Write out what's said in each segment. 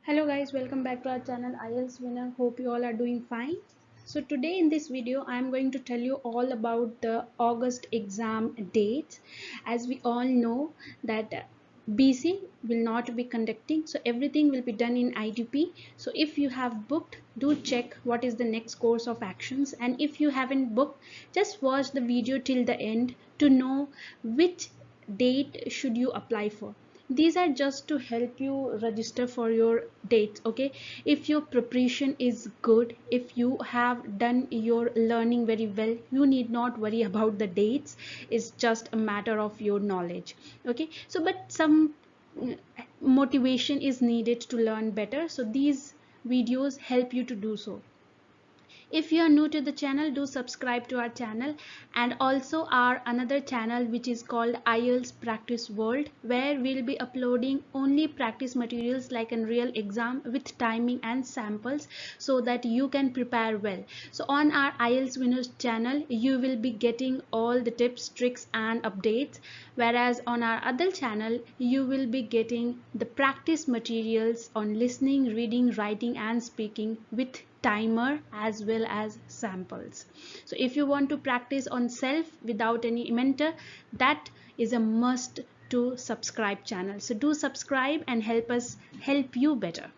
Hello guys, welcome back to our channel IELTS Winner. Hope you all are doing fine. So today in this video I am going to tell you all about the August exam dates. As we all know that BC will not be conducting, so everything will be done in IDP. So if you have booked, do check what is the next course of actions, and if you haven't booked, just watch the video till the end to know which date should you apply for. These are just to help you register for your dates. Okay, if your preparation is good, if you have done your learning very well, you need not worry about the dates. It's just a matter of your knowledge. Okay, so but some motivation is needed to learn better, so these videos help you to do so. If you are new to the channel, do subscribe to our channel, and also our another channel which is called IELTS Practice World, where we'll be uploading only practice materials like a real exam with timing and samples so that you can prepare well. So on our IELTS Winners channel, you will be getting all the tips, tricks and updates, whereas on our other channel you will be getting the practice materials on listening, reading, writing and speaking with timer as well as samples. So if you want to practice on self without any mentor, that is a must to subscribe channel. So do subscribe and help you better.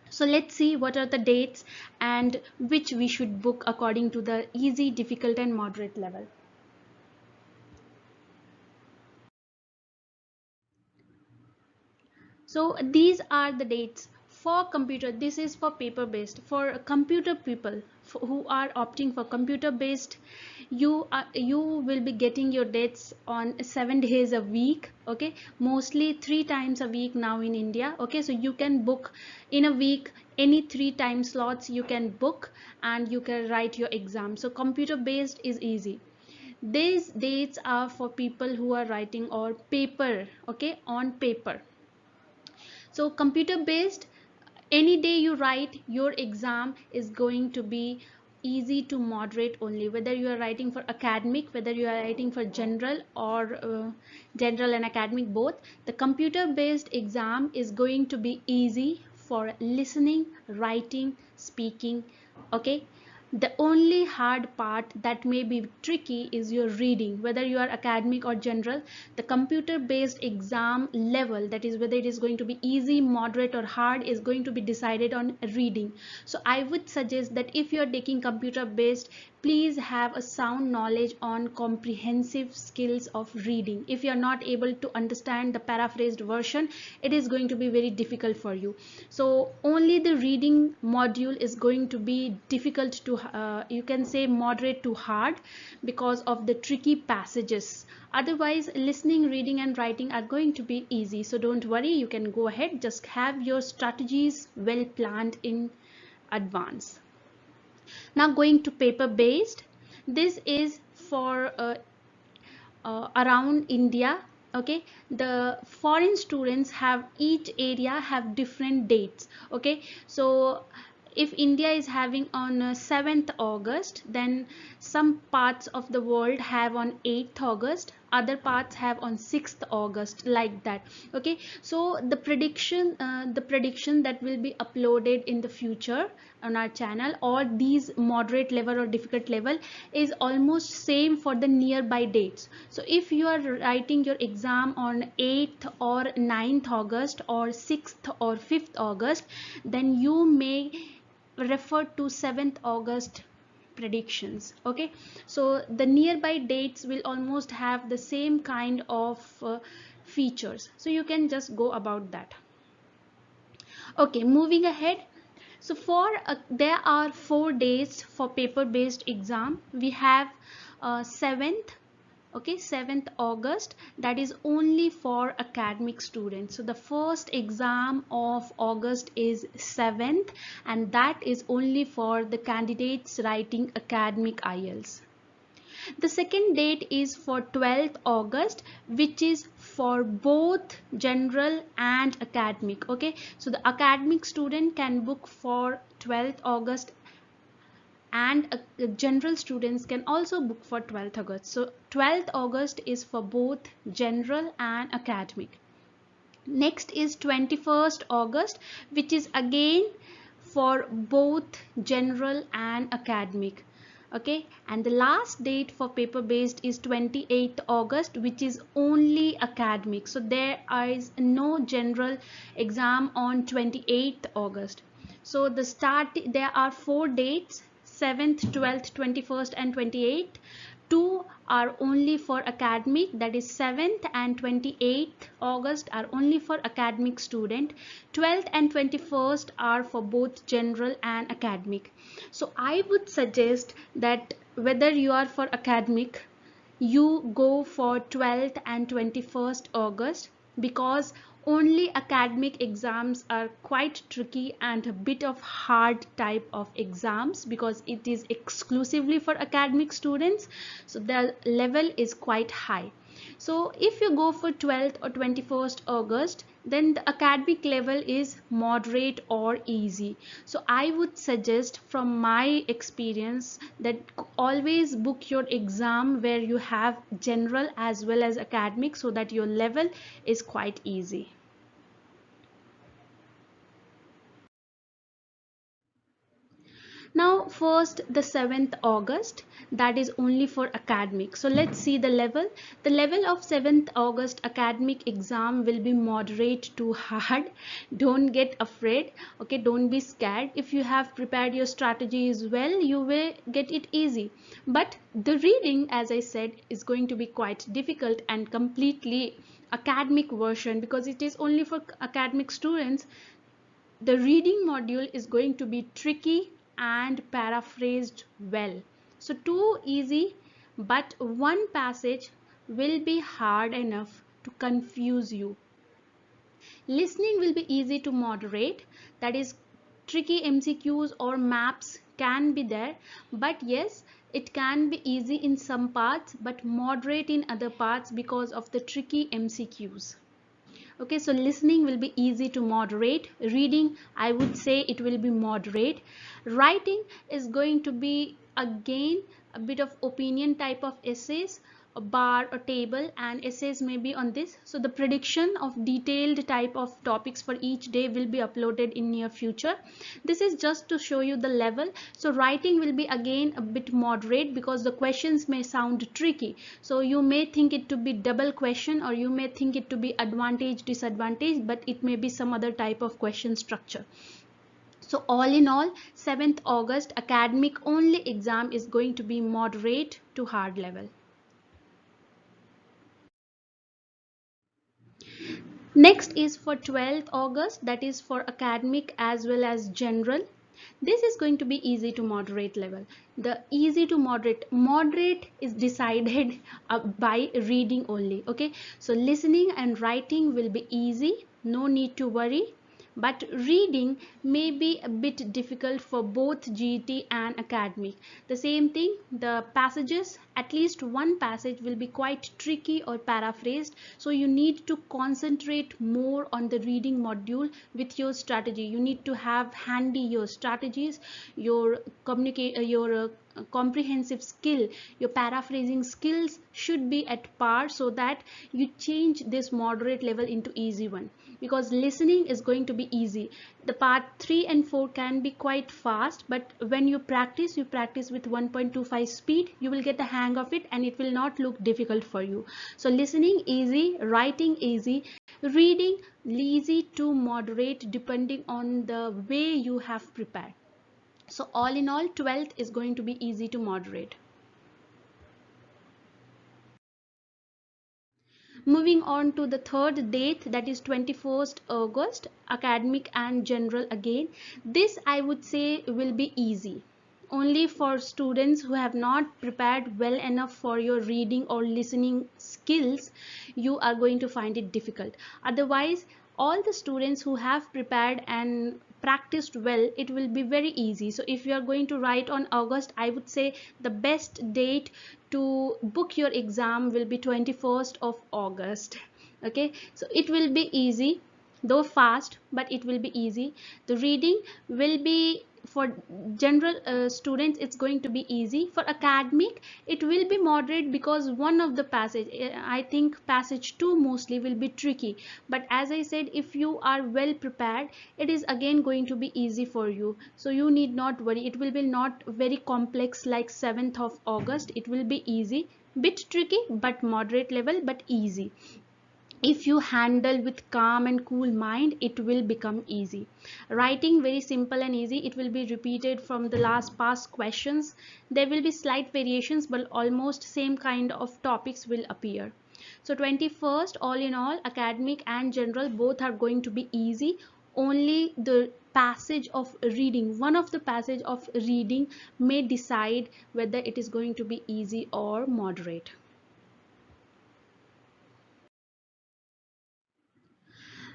So let's see what are the dates and which we should book according to the easy, difficult and moderate level. So these are the dates for computer. This is for paper based. For computer people who are opting for computer based, you will be getting your dates on 7 days a week. Okay, mostly 3 times a week now in India. Okay, so you can book in a week any 3 time slots you can book, and you can write your exam. So computer based is easy. These dates are for people who are writing or paper. Okay, on paper. So computer based, any day you write your exam is going to be easy to moderate only, whether you are writing for academic, whether you are writing for general or general and academic both. The computer based exam is going to be easy for listening, writing, speaking. Okay, the only hard part that may be tricky is your reading, whether you are academic or general. The computer based exam level, that is whether it is going to be easy, moderate or hard, is going to be decided on reading. So I would suggest that if you are taking computer based, please have a sound knowledge on comprehensive skills of reading. If you are not able to understand the paraphrased version, it is going to be very difficult for you. So only the reading module is going to be difficult to you can say moderate to hard, because of the tricky passages. Otherwise listening, reading and writing are going to be easy. So don't worry, you can go ahead, just have your strategies well planned in advance. Now going to paper based, this is for around India. Okay, the foreign students have each area have different dates. Okay, so if India is having on 7th August, then some parts of the world have on 8th August, other parts have on 6th August, like that. Okay, so the prediction that will be uploaded in the future on our channel, or these moderate level or difficult level, is almost same for the nearby dates. So if you are writing your exam on 8th or 9th August or 6th or 5th August, then you may refer to 7th August predictions. Okay, so the nearby dates will almost have the same kind of features, so you can just go about that. Okay, moving ahead. So for there are 4 days for paper based exam. We have 7th. Okay, 7th August, that is only for academic students. So the first exam of August is 7th, and that is only for the candidates writing academic IELTS. The second date is for 12th August, which is for both general and academic. Okay, so the academic student can book for 12th August, and general students can also book for 12th August. So 12th August is for both general and academic. Next is 21st August, which is again for both general and academic. Okay, and the last date for paper based is 28th August, which is only academic. So there is no general exam on 28th August. So there are 4 dates: 7th, 12th, 21st and 28th. Two are only for academic, that is 7th and 28th August are only for academic student. 12th and 21st are for both general and academic. So I would suggest that whether you are for academic, you go for 12th and 21st August, because only academic exams are quite tricky and a bit of hard type of exams, because it is exclusively for academic students, so the level is quite high. So if you go for 12th or 21st August, then the academic level is moderate or easy. So I would suggest from my experience that always book your exam where you have general as well as academic, so that your level is quite easy. Now first, the 7th August, that is only for academic. So let's see the level. The level of 7th August academic exam will be moderate to hard. Don't get afraid, okay, don't be scared. If you have prepared your strategies well, you will get it easy. But the reading, as I said, is going to be quite difficult and completely academic version, because it is only for academic students. The reading module is going to be tricky and paraphrased well. So too easy, but one passage will be hard enough to confuse you. Listening will be easy to moderate, that is, tricky MCQs or maps can be there, but yes, it can be easy in some parts but moderate in other parts because of the tricky MCQs. Okay, so listening will be easy to moderate. Reading, I would say it will be moderate. Writing is going to be again a bit of opinion type of essays, a bar, a table, and essays may be on this. So the prediction of detailed type of topics for each day will be uploaded in near future. This is just to show you the level. So writing will be again a bit moderate, because the questions may sound tricky. So you may think it to be double question, or you may think it to be advantage disadvantage, but it may be some other type of question structure. So all in all, 7th August academic only exam is going to be moderate to hard level. Next is for 12th August, that is for academic as well as general. This is going to be easy to moderate level. The easy to moderate is decided by reading only. Okay, so listening and writing will be easy, no need to worry. But reading may be a bit difficult for both GT and academic. The same thing, the passages, at least one passage will be quite tricky or paraphrased, so you need to concentrate more on the reading module with your strategy. You need to have handy your strategies, your comprehensive skill, your paraphrasing skills should be at par, so that you change this moderate level into easy one. Because listening is going to be easy. The part 3 and 4 can be quite fast, but when you practice with 1.25 speed, you will get the hang of it and it will not look difficult for you. So listening easy, writing easy, reading easy to moderate depending on the way you have prepared. So all in all, 12th is going to be easy to moderate. Moving on to the third date, that is 21st August, academic and general again. This I would say will be easy. Only for students who have not prepared well enough for your reading or listening skills, you are going to find it difficult. Otherwise, all the students who have prepared and practiced well, it will be very easy. So if you are going to write on August, I would say the best date to book your exam will be 21st of August. Okay, so it will be easy, though fast, but it will be easy. The reading will be for general students it's going to be easy. For academic it will be moderate, because one of the passage, I think passage 2 mostly will be tricky, but as I said, if you are well prepared, it is again going to be easy for you, so you need not worry. It will be not very complex like 7th of August. It will be easy, bit tricky but moderate level, but easy. If you handle with calm and cool mind, it will become easy. Writing very simple and easy. It will be repeated from the last past questions. There will be slight variations, but almost same kind of topics will appear. So 21st, all in all, academic and general both are going to be easy. Only the passage of reading, one of the passage of reading may decide whether it is going to be easy or moderate.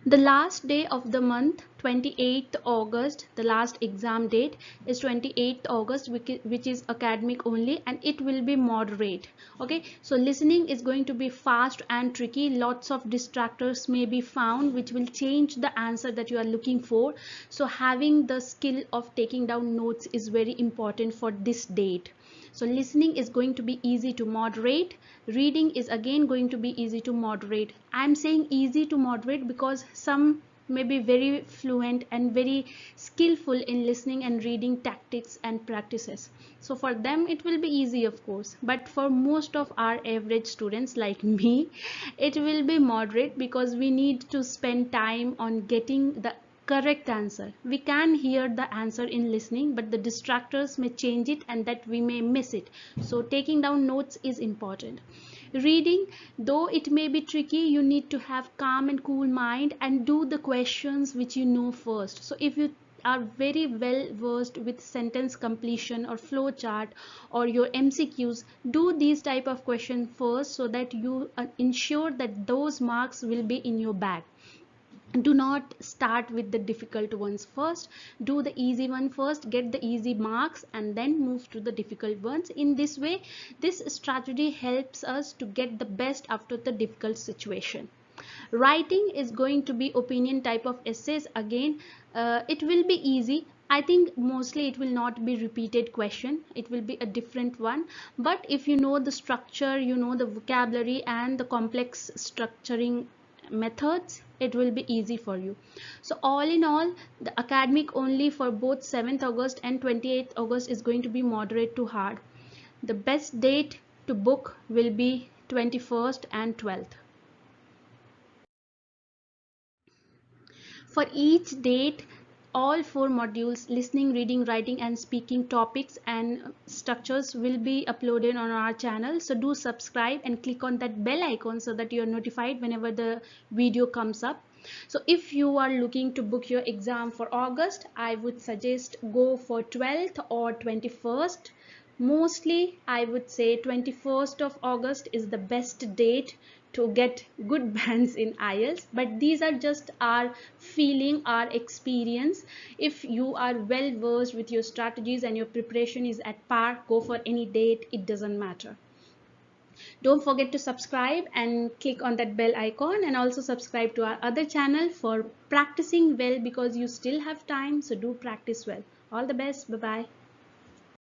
The last day of the month, 28th August, the last exam date is 28th August, which is academic only, and it will be moderate. Okay, so listening is going to be fast and tricky. Lots of distractors may be found which will change the answer that you are looking for. So having the skill of taking down notes is very important for this date. So listening is going to be easy to moderate. Reading is again going to be easy to moderate. I'm saying easy to moderate because some may be very fluent and very skillful in listening and reading tactics and practices. So for them it will be easy, of course. But for most of our average students like me, it will be moderate, because we need to spend time on getting the correct answer. We can hear the answer in listening, but the distractors may change it and that we may miss it. So taking down notes is important. Reading, though it may be tricky, you need to have calm and cool mind and do the questions which you know first. So if you are very well versed with sentence completion or flow chart or your MCQs, do these type of questions first, so that you ensure that those marks will be in your bag. Do not start with the difficult ones first. Do the easy one first, get the easy marks, and then move to the difficult ones. In this way, this strategy helps us to get the best after the difficult situation. Writing is going to be opinion type of essays. Again, it will be easy. I think mostly it will not be repeated question, it will be a different one. But if you know the structure, you know the vocabulary and the complex structuring methods, it will be easy for you. So all in all, the academic only for both 7th August and 28th August is going to be moderate to hard. The best date to book will be 21st and 12th. For each date, all 4 modules, listening, reading, writing and speaking topics and structures, will be uploaded on our channel. So do subscribe and click on that bell icon so that you are notified whenever the video comes up. So if you are looking to book your exam for August, I would suggest go for 12th or 21st. Mostly I would say 21st of August is the best date to get good bands in IELTS, but these are just our feeling, our experience. If you are well versed with your strategies and your preparation is at par, go for any date, it doesn't matter. Don't forget to subscribe and click on that bell icon, and also subscribe to our other channel for practicing well, because you still have time, so do practice well. All the best. Bye bye.